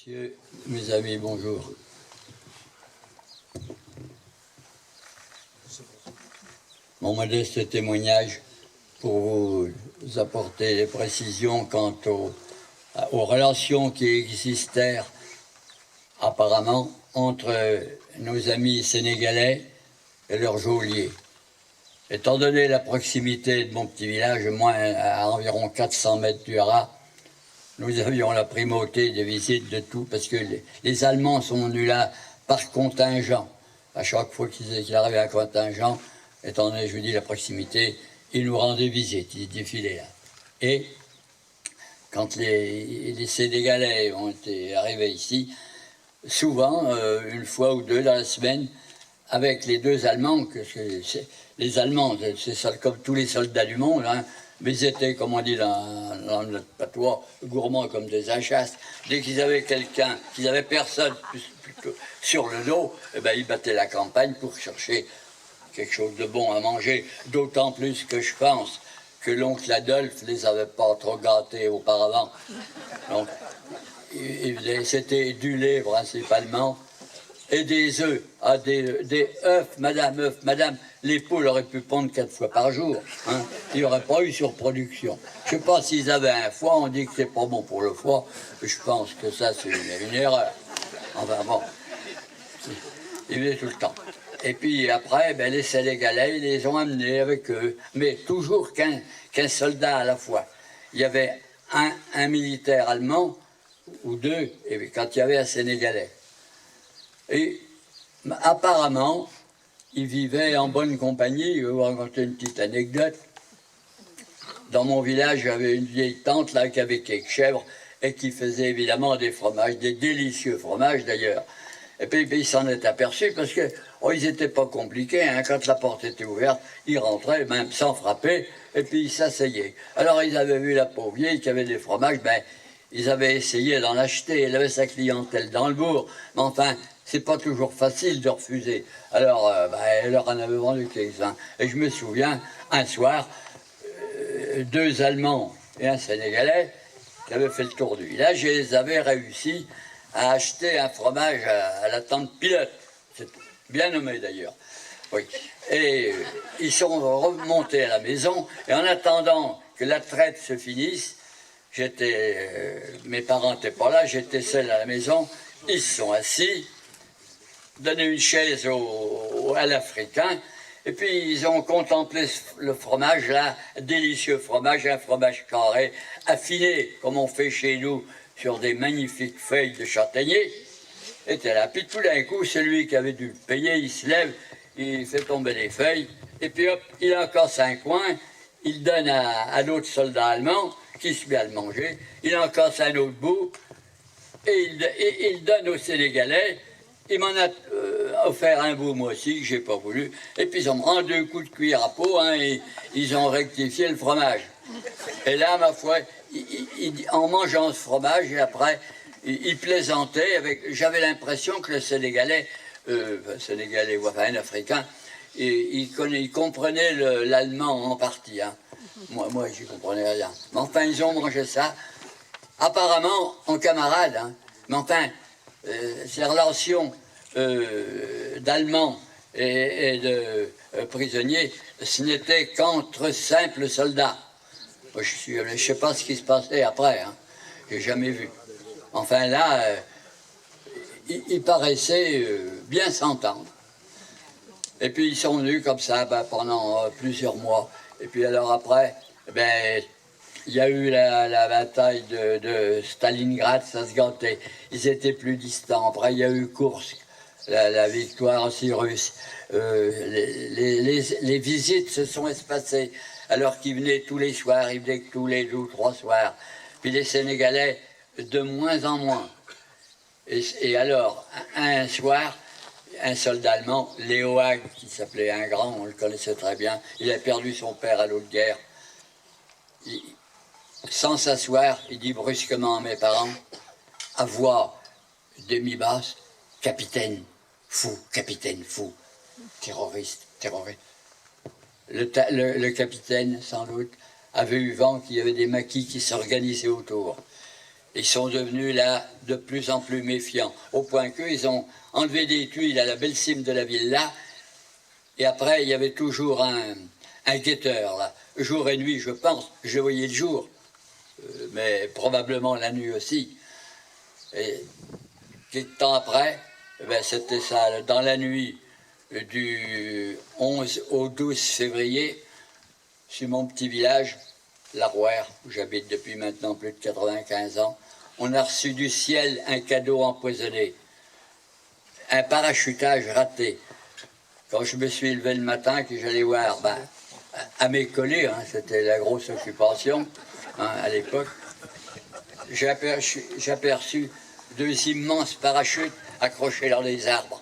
Messieurs, mes amis, bonjour. Mon modeste témoignage pour vous apporter des précisions quant aux relations qui existèrent apparemment entre nos amis sénégalais et leurs geôliers. Étant donné la proximité de mon petit village, moi à environ 400 mètres du Haras, nous avions la primauté des visites de tout, parce que les Allemands sont venus là par contingent. À chaque fois qu'il arrivait un contingent, étant donné, je vous dis, la proximité, ils nous rendaient visite, ils défilaient là. Et quand les Sénégalais ont été arrivés ici, souvent, une fois ou deux dans la semaine, avec les deux Allemands, les Allemands, c'est comme tous les soldats du monde, hein, mais ils étaient, comme on dit dans notre patois, gourmands comme des achasses. Dès qu'ils avaient quelqu'un, qu'ils n'avaient personne plutôt sur le dos, eh ben, ils battaient la campagne pour chercher quelque chose de bon à manger. D'autant plus que je pense que l'oncle Adolphe les avait pas trop gâtés auparavant. Donc, c'était du lait principalement, et des œufs. Ah, des œufs, madame, les poules auraient pu pondre 4 fois par jour. Hein. Il n'y aurait pas eu surproduction. Je ne sais pas s'ils avaient un foie, on dit que c'est pas bon pour le foie. Je pense que ça, c'est une erreur. Enfin bon, ils venaient tout le temps. Et puis après, ben, les Sénégalais, ils les ont amenés avec eux, mais toujours qu'un soldat à la fois. Il y avait un militaire allemand, ou deux, et quand il y avait un Sénégalais. Et apparemment, ils vivaient en bonne compagnie. Je vais vous raconter une petite anecdote. Dans mon village, j'avais une vieille tante là qui avait quelques chèvres et qui faisait évidemment des fromages, des délicieux fromages d'ailleurs. Et puis ils s'en étaient aperçus parce que ils n'étaient pas compliqués. Hein. Quand la porte était ouverte, ils rentraient même sans frapper et puis ils s'asseyaient. Alors ils avaient vu la pauvre vieille qui avait des fromages, ben ils avaient essayé d'en acheter. Elle avait sa clientèle dans le bourg, mais enfin, c'est pas toujours facile de refuser. Alors, elle leur en avait vendu quelques-uns. Et je me souviens, un soir, deux Allemands et un Sénégalais qui avaient fait le tour du village, je les avais réussi à acheter un fromage à la tante Pilote. C'est bien nommé d'ailleurs. Oui. Et ils sont remontés à la maison, et en attendant que la traite se finisse, mes parents n'étaient pas là, j'étais seul à la maison, ils se sont assis, donné une chaise à l'Africain, et puis ils ont contemplé le fromage là, délicieux fromage, un fromage carré, affiné comme on fait chez nous sur des magnifiques feuilles de châtaignier, était là. Puis tout d'un coup, celui qui avait dû le payer, il se lève, il fait tomber les feuilles, et puis hop, il en casse un coin, il donne à l'autre soldat allemand, qui se met à le manger, il en casse un autre bout, et il donne aux Sénégalais. Il m'en a offert un bout, moi aussi, que je n'ai pas voulu. Et puis ils ont rendu 2 coups de cuillère à peau, hein, et ils ont rectifié le fromage. Et là, ma foi, en mangeant ce fromage, et après, il plaisantait avec. J'avais l'impression que le Sénégalais, ou enfin un Africain, il comprenait l'allemand en partie. Hein. Moi, j'y comprenais rien. Mais enfin, ils ont mangé ça, apparemment en camarade. Hein. Mais enfin, ces relations d'Allemands et de prisonniers, ce n'était qu'entre simples soldats. Moi, je ne sais pas ce qui se passait après, hein. Je n'ai jamais vu. Enfin là, ils paraissaient bien s'entendre. Et puis ils sont venus comme ça pendant plusieurs mois. Et puis alors après, il y a eu la bataille de Stalingrad, ça se gâtait. Ils étaient plus distants. Après, il y a eu Kursk, la victoire aussi russe. Les visites se sont espacées, alors qu'ils venaient tous les soirs, ils venaient tous les 2 ou 3 soirs. Puis les Sénégalais, de moins en moins. Et alors, un soir, un soldat allemand, Léo Hague, qui s'appelait un grand, on le connaissait très bien, il a perdu son père à l'autre guerre. Sans s'asseoir, il dit brusquement à mes parents, à voix demi-basse, capitaine fou, terroriste. Le capitaine, sans doute, avait eu vent qu'il y avait des maquis qui s'organisaient autour. Ils sont devenus là de plus en plus méfiants, au point qu'ils ont enlevé des tuiles à la belle cime de la ville-là, et après il y avait toujours un guetteur, là, jour et nuit je pense, je voyais le jour, mais probablement la nuit aussi. Et quelques temps après, ben, c'était ça, dans la nuit du 11 au 12 février, sur mon petit village, La Rouère, où j'habite depuis maintenant plus de 95 ans, on a reçu du ciel un cadeau empoisonné, un parachutage raté. Quand je me suis levé le matin, que j'allais voir, ben, à mes collés, hein, c'était la grosse occupation hein, à l'époque, j'ai aperçu deux immenses parachutes accrochés dans les arbres.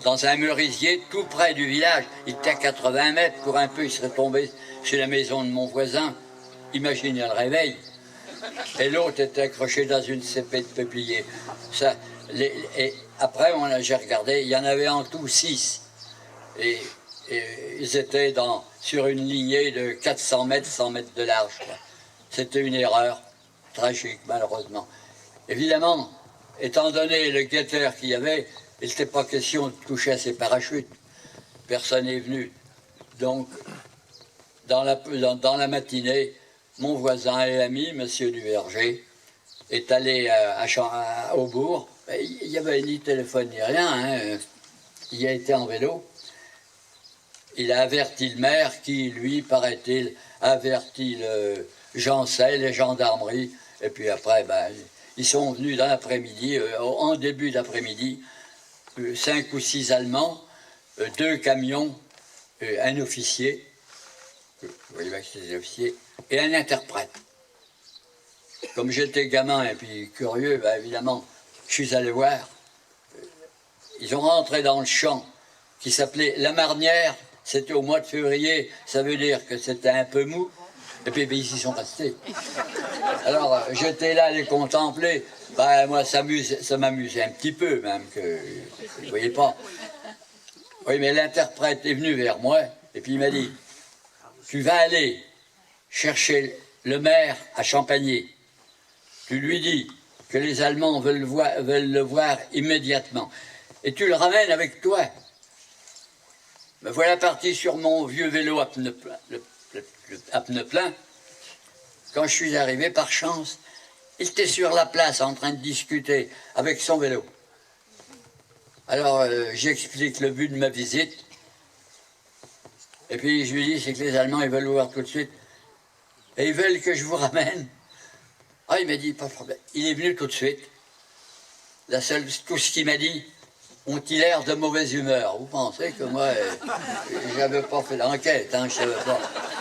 Dans un merisier tout près du village, il était à 80 mètres, pour un peu il serait tombé sur la maison de mon voisin. Imaginez le réveil. Et l'autre était accroché dans une cépée de peuplier. Ça, et après, j'ai regardé, il y en avait en tout 6. Et ils étaient sur une lignée de 400 mètres, 100 mètres de large. C'était une erreur tragique, malheureusement. Évidemment, étant donné le guetteur qu'il y avait, il n'était pas question de toucher à ces parachutes. Personne n'est venu. Donc, dans la matinée, mon voisin et ami, M. Duverger, est allé au bourg. Il n'y avait ni téléphone ni rien. Hein. Il a été en vélo. Il a averti le maire qui, lui, paraît-il, a averti le Jancet, les gendarmeries. Et puis après, ben, ils sont venus dans l'après-midi, en début d'après-midi, 5 ou 6 Allemands, 2 camions, un officier, vous voyez bien que c'est des officiers, et un interprète. Comme j'étais gamin et puis curieux, ben évidemment, je suis allé voir. Ils ont rentré dans le champ qui s'appelait La Marnière. C'était au mois de février, ça veut dire que c'était un peu mou. Et puis ben, ils y sont restés. Alors j'étais là à les contempler. Ben, moi ça m'amusait un petit peu même, que vous ne voyez pas. Oui, mais l'interprète est venu vers moi et puis il m'a dit, tu vas aller chercher le maire à Champagny. Tu lui dis que les Allemands veulent le voir immédiatement. Et tu le ramènes avec toi. Me voilà parti sur mon vieux vélo à pneus plein. Quand je suis arrivé, par chance, il était sur la place en train de discuter avec son vélo. Alors, j'explique le but de ma visite. Et puis, je lui dis, c'est que les Allemands, ils veulent le voir tout de suite. Et ils veulent que je vous ramène. Ah, il m'a dit, pas de problème. Il est venu tout de suite. Tout ce qu'il m'a dit, ont-ils l'air de mauvaise humeur. Vous pensez que moi, j'avais pas fait d'enquête, hein, je savais pas.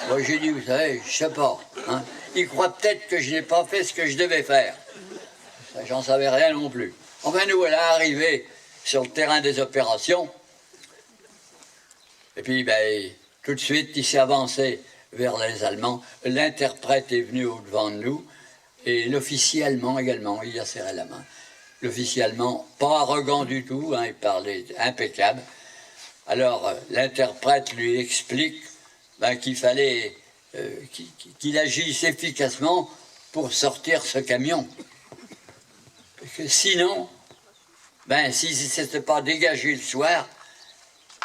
Moi, j'ai dit, vous savez, je sais pas. Hein. Il croit peut-être que je n'ai pas fait ce que je devais faire. J'en savais rien non plus. Enfin, nous voilà arrivés sur le terrain des opérations. Et puis, ben, tout de suite, il s'est avancé vers les Allemands. L'interprète est venu au-devant de nous. Et l'officier allemand également, il a serré la main. L'officier allemand, pas arrogant du tout, hein, il parlait impeccable. Alors, l'interprète lui explique ben, qu'il fallait qu'il agisse efficacement pour sortir ce camion. Parce que sinon, ben, s'il ne s'était pas dégagé le soir,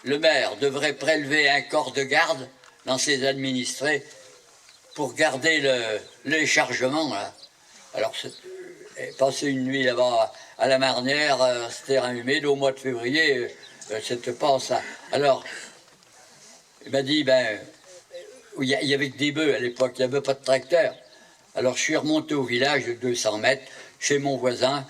le maire devrait prélever un corps de garde dans ses administrés pour garder les chargements. Là. Alors, passer une nuit là-bas à la Marnière, ce terrain humide, au mois de février, c'était pas ça. Alors, il m'a dit, ben, il y avait que des bœufs à l'époque, il n'y avait pas de tracteur. Alors, je suis remonté au village de 200 mètres, chez mon voisin,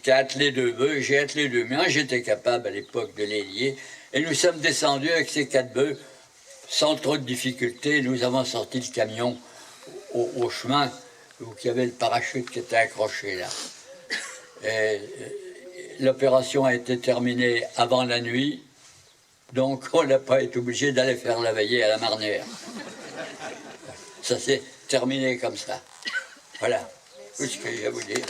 qui a attelé 2 bœufs, j'ai attelé 2 miens, j'étais capable à l'époque de les lier, et nous sommes descendus avec ces 4 bœufs, sans trop de difficultés, nous avons sorti le camion au chemin, où il y avait le parachute qui était accroché là. L'opération a été terminée avant la nuit, donc on n'a pas été obligé d'aller faire la veillée à la Marnière. Ça s'est terminé comme ça. Voilà, tout ce que j'ai à vous dire.